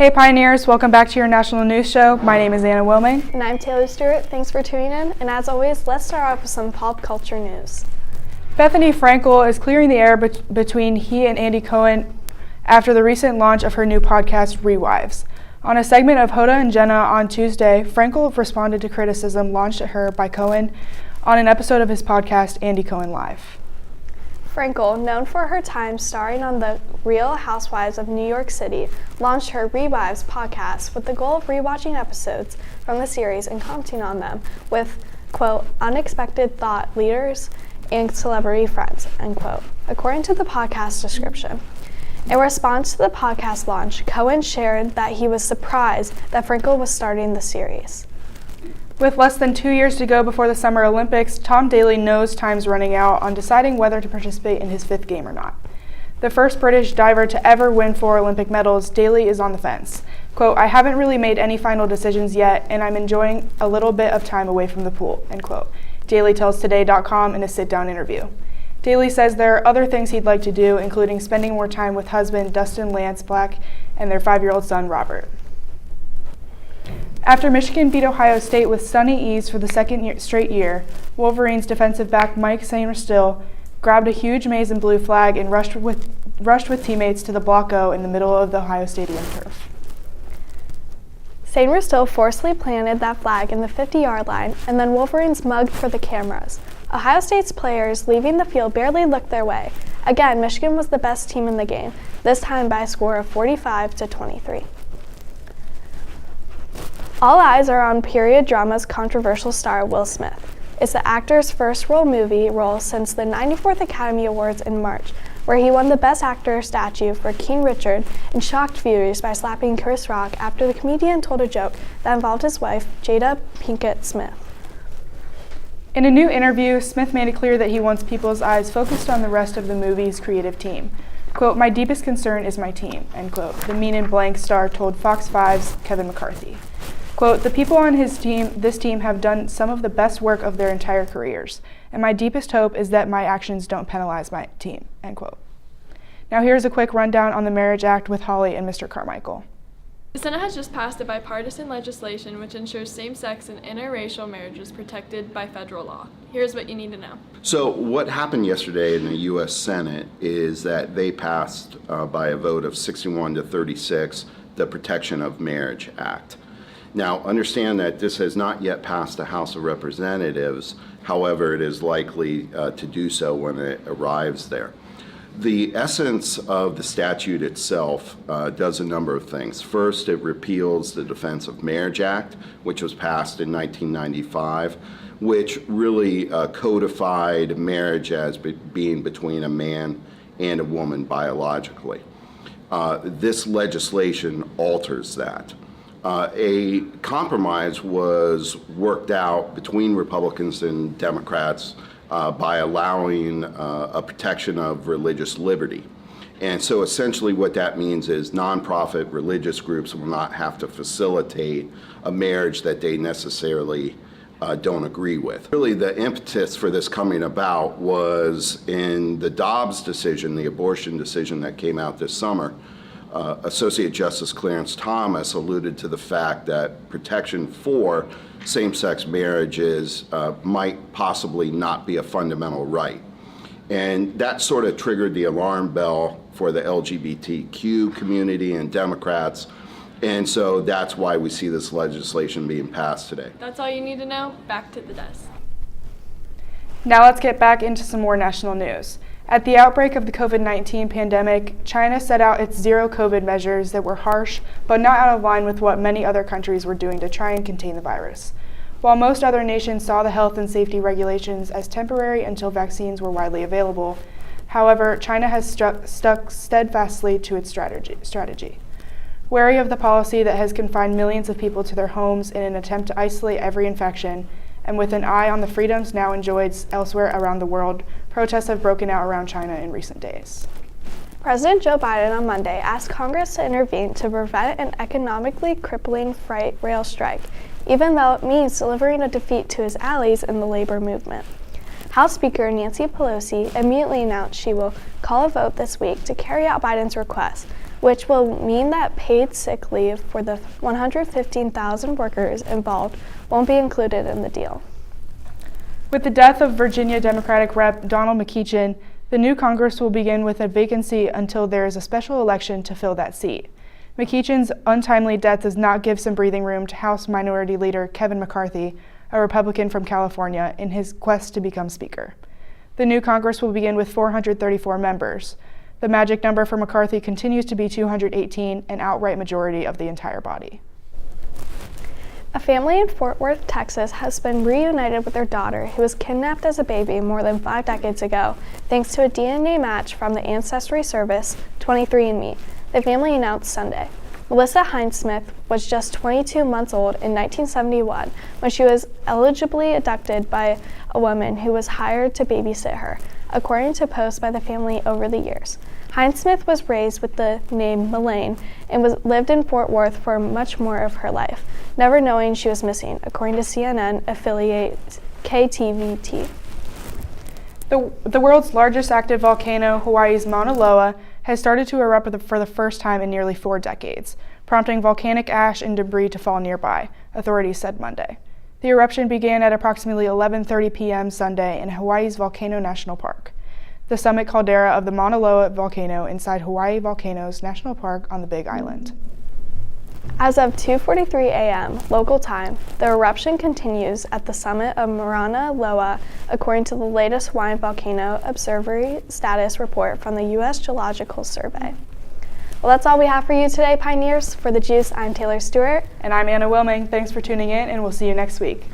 Hey Pioneers, welcome back to your national news show. My name is Anna Wilming. And I'm Taylor Stewart. Thanks for tuning in. And as always, let's start off with some pop culture news. Bethany Frankel is clearing the air between he and Andy Cohen after the recent launch of her new podcast, Rewives. On a segment of Hoda and Jenna on Tuesday, Frankel responded to criticism launched at her by Cohen on an episode of his podcast, Andy Cohen Live. Frankel, known for her time starring on The Real Housewives of New York City, launched her Rewives podcast with the goal of rewatching episodes from the series and commenting on them with, quote, unexpected thought leaders and celebrity friends, end quote, according to the podcast description. In response to the podcast launch, Cohen shared that he was surprised that Frankel was starting the series. With less than 2 years to go before the Summer Olympics, Tom Daley knows time's running out on deciding whether to participate in his fifth game or not. The first British diver to ever win 4 Olympic medals, Daley is on the fence. Quote, I haven't really made any final decisions yet, and I'm enjoying a little bit of time away from the pool, end quote. Daley tells Today.com in a sit-down interview. Daley says there are other things he'd like to do, including spending more time with husband Dustin Lance Black and their 5-year-old son, Robert. After Michigan beat Ohio State with stunning ease for the second straight year, Wolverines defensive back Mike Sainristil grabbed a huge maize and blue flag and rushed with teammates to the Block O in the middle of the Ohio Stadium turf. Sainristil forcefully planted that flag in the 50-yard line, and then Wolverines mugged for the cameras. Ohio State's players leaving the field barely looked their way. Again, Michigan was the best team in the game, this time by a score of 45-23. All eyes are on period drama's controversial star Will Smith. It's the actor's first movie role since the 94th Academy Awards in March, where he won the Best Actor statue for King Richard and shocked viewers by slapping Chris Rock after the comedian told a joke that involved his wife, Jada Pinkett Smith. In a new interview, Smith made it clear that he wants people's eyes focused on the rest of the movie's creative team. Quote, my deepest concern is my team, end quote, the Men in Blank star told Fox 5's Kevin McCarthy. Quote, the people on this team have done some of the best work of their entire careers, and my deepest hope is that my actions don't penalize my team, end quote. Now here's a quick rundown on the Marriage Act with Holly and Mr. Carmichael. The Senate has just passed a bipartisan legislation which ensures same-sex and interracial marriages protected by federal law. Here's what you need to know. So what happened yesterday in the U.S. Senate is that they passed by a vote of 61-36 the Protection of Marriage Act. Now, understand that this has not yet passed the House of Representatives. However, it is likely to do so when it arrives there. The essence of the statute itself does a number of things. First, it repeals the Defense of Marriage Act, which was passed in 1995, which really codified marriage as being between a man and a woman biologically. This legislation alters that. A compromise was worked out between Republicans and Democrats by allowing a protection of religious liberty. And so essentially what that means is nonprofit religious groups will not have to facilitate a marriage that they necessarily don't agree with. Really, the impetus for this coming about was in the Dobbs decision, the abortion decision that came out this summer. Associate Justice Clarence Thomas alluded to the fact that protection for same-sex marriages might possibly not be a fundamental right. And that sort of triggered the alarm bell for the LGBTQ community and Democrats. And so that's why we see this legislation being passed today. That's all you need to know. Back to the desk. Now let's get back into some more national news. At the outbreak of the COVID-19 pandemic, China set out its zero COVID measures that were harsh, but not out of line with what many other countries were doing to try and contain the virus. While most other nations saw the health and safety regulations as temporary until vaccines were widely available, however, China has stuck steadfastly to its strategy. Wary of the policy that has confined millions of people to their homes in an attempt to isolate every infection, and with an eye on the freedoms now enjoyed elsewhere around the world, protests have broken out around China in recent days. President Joe Biden on Monday asked Congress to intervene to prevent an economically crippling freight rail strike, even though it means delivering a defeat to his allies in the labor movement. House Speaker Nancy Pelosi immediately announced she will call a vote this week to carry out Biden's request, which will mean that paid sick leave for the 115,000 workers involved won't be included in the deal. With the death of Virginia Democratic Rep. Donald McEachin, the new Congress will begin with a vacancy until there is a special election to fill that seat. McEachin's untimely death does not give some breathing room to House Minority Leader Kevin McCarthy, a Republican from California, in his quest to become Speaker. The new Congress will begin with 434 members. The magic number for McCarthy continues to be 218, an outright majority of the entire body. A family in Fort Worth, Texas has been reunited with their daughter who was kidnapped as a baby more than 5 decades ago, thanks to a DNA match from the ancestry service 23andMe, the family announced Sunday. Melissa Hinesmith was just 22 months old in 1971 when she was eligibly abducted by a woman who was hired to babysit her, according to posts by the family over the years. Hinesmith was raised with the name Melaine and lived in Fort Worth for much more of her life, never knowing she was missing, according to CNN affiliate KTVT. The world's largest active volcano, Hawaii's Mauna Loa, has started to erupt for the first time in nearly 4 decades, prompting volcanic ash and debris to fall nearby, authorities said Monday. The eruption began at approximately 11:30 p.m. Sunday in Hawaii's Volcano National Park, the summit caldera of the Mauna Loa volcano inside Hawaii Volcanoes National Park on the Big Island. As of 2:43 a.m. local time, the eruption continues at the summit of Mauna Loa, according to the latest Hawaiian Volcano Observatory status report from the U.S. Geological Survey. Well, that's all we have for you today, Pioneers. For The Juice, I'm Taylor Stewart. And I'm Anna Wilming. Thanks for tuning in, and we'll see you next week.